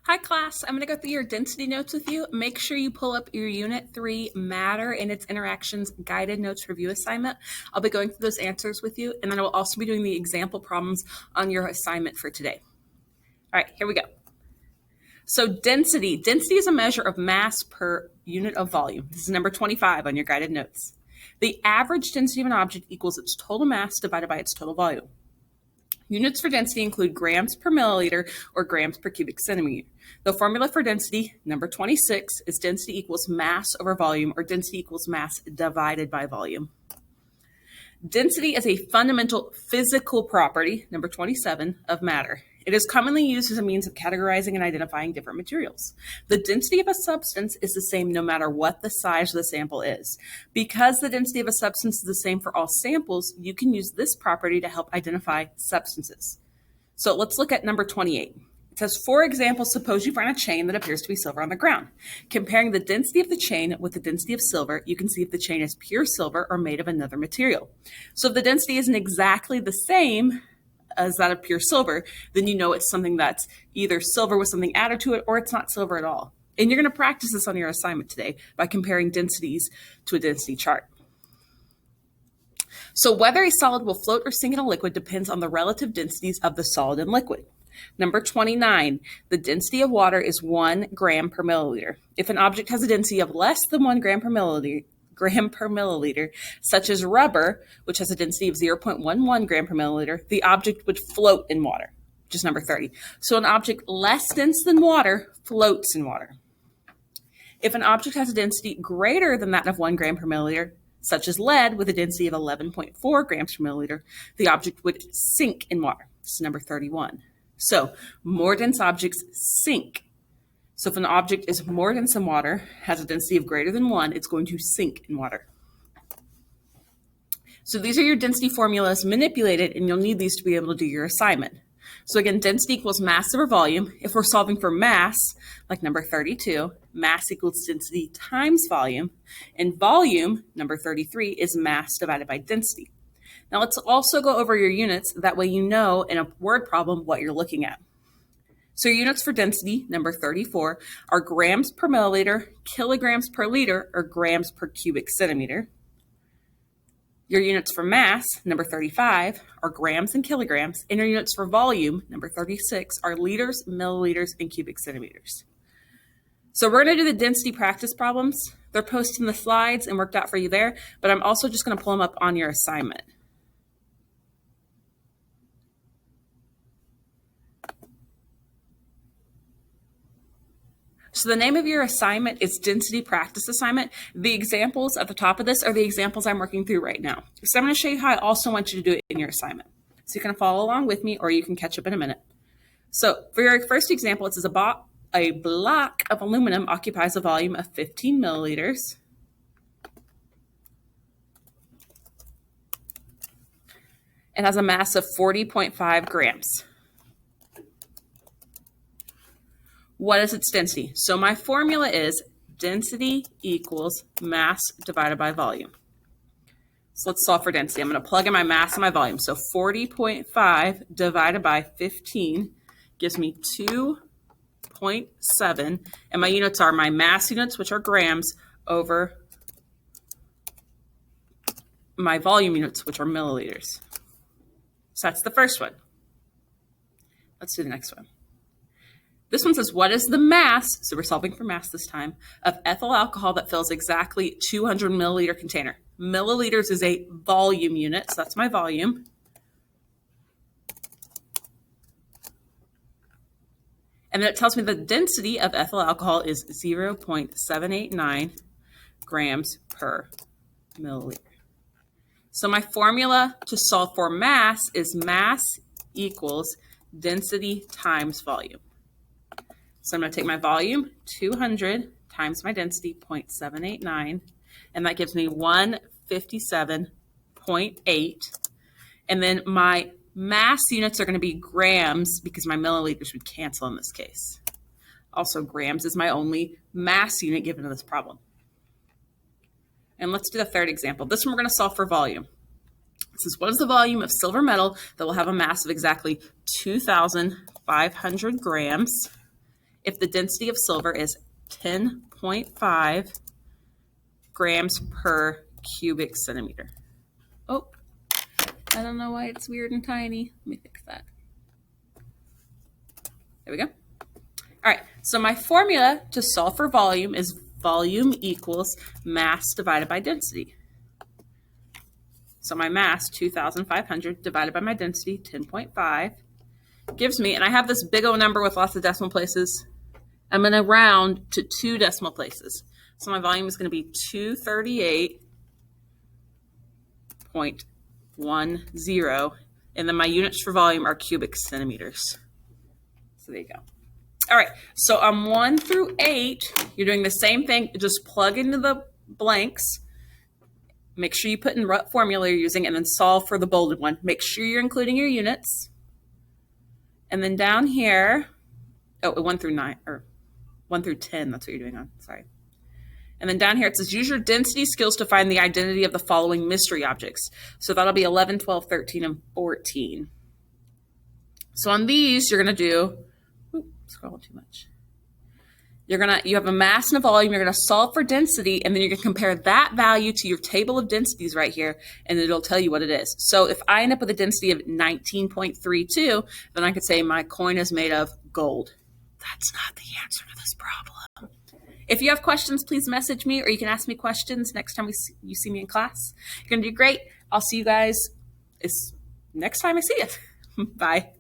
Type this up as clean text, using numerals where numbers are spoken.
Hi class, I'm going to go through your density notes with you. Make sure you pull up your Unit 3 Matter and its Interactions Guided Notes Review assignment. I'll be going through those answers with you, and then I will also be doing the example problems on your assignment for today. All right, here we go. So density. Density is a measure of mass per unit of volume. This is number 25 on your guided notes. The average density of an object equals its total mass divided by its total volume. Units for density include grams per milliliter or grams per cubic centimeter. The formula for density, number 26, is density equals mass over volume, or density equals mass divided by volume. Density is a fundamental physical property, number 27, of matter. It is commonly used as a means of categorizing and identifying different materials. The density of a substance is the same no matter what the size of the sample is. Because the density of a substance is the same for all samples, you can use this property to help identify substances. So let's look at number 28. It says, for example, suppose you find a chain that appears to be silver on the ground. Comparing the density of the chain with the density of silver, you can see if the chain is pure silver or made of another material. So if the density isn't exactly the same as that of pure silver, then you know it's something that's either silver with something added to it or it's not silver at all. And you're going to practice this on your assignment today by comparing densities to a density chart. So whether a solid will float or sink in a liquid depends on the relative densities of the solid and liquid. Number 29, the density of water is 1 gram per milliliter. If an object has a density of less than 1 gram per milliliter, such as rubber, which has a density of 0.11 gram per milliliter, the object would float in water, which is number 30. So an object less dense than water floats in water. If an object has a density greater than that of 1 gram per milliliter, such as lead with a density of 11.4 grams per milliliter, the object would sink in water. This is number 31. So more dense objects sink. So if an object is more dense than water, has a density of greater than 1, it's going to sink in water. So these are your density formulas manipulated, and you'll need these to be able to do your assignment. So again, density equals mass over volume. If we're solving for mass, like number 32, mass equals density times volume, and volume, number 33, is mass divided by density. Now let's also go over your units. That way you know in a word problem what you're looking at. So your units for density, number 34, are grams per milliliter, kilograms per liter, or grams per cubic centimeter. Your units for mass, number 35, are grams and kilograms, and your units for volume, number 36, are liters, milliliters, and cubic centimeters. So we're going to do the density practice problems. They're posted in the slides and worked out for you there, but I'm also just going to pull them up on your assignment. So the name of your assignment is Density Practice Assignment. The examples at the top of this are the examples I'm working through right now. So I'm going to show you how I also want you to do it in your assignment. So you can follow along with me, or you can catch up in a minute. So for your first example, it says a block of aluminum occupies a volume of 15 milliliters. And has a mass of 40.5 grams. What is its density? So my formula is density equals mass divided by volume. So let's solve for density. I'm going to plug in my mass and my volume. So 40.5 divided by 15 gives me 2.7. And my units are my mass units, which are grams, over my volume units, which are milliliters. So that's the first one. Let's do the next one. This one says, what is the mass, so we're solving for mass this time, of ethyl alcohol that fills exactly 200 milliliter container? Milliliters is a volume unit, so that's my volume. And then it tells me the density of ethyl alcohol is 0.789 grams per milliliter. So my formula to solve for mass is mass equals density times volume. So I'm going to take my volume, 200, times my density, 0.789, and that gives me 157.8. And then my mass units are going to be grams because my milliliters would cancel in this case. Also, grams is my only mass unit given to this problem. And let's do the third example. This one we're going to solve for volume. It says, what is the volume of silver metal that will have a mass of exactly 2,500 grams if the density of silver is 10.5 grams per cubic centimeter. Oh, I don't know why it's weird and tiny. Let me fix that. There we go. All right, so my formula to solve for volume is volume equals mass divided by density. So my mass, 2,500, divided by my density, 10.5, gives me, and I have this big old number with lots of decimal places. I'm going to round to 2 decimal places. So my volume is going to be 238.10, and then my units for volume are cubic centimeters. So there you go. All right, so on 1 through 8, you're doing the same thing. Just plug into the blanks. Make sure you put in what formula you're using, and then solve for the bolded one. Make sure you're including your units. And then down here, 1 through 9, or 1 through 10, that's what you're doing on, sorry. And then down here, it says, use your density skills to find the identity of the following mystery objects. So that'll be 11, 12, 13, and 14. So on these, you're going to do, scrolling too much. You have a mass and a volume. You're going to solve for density, and then you're going to compare that value to your table of densities right here, and it'll tell you what it is. So if I end up with a density of 19.32, then I could say my coin is made of gold. That's not the answer to this problem. If you have questions, please message me, or you can ask me questions next time you see me in class. You're going to do great. I'll see you guys next time I see you. Bye.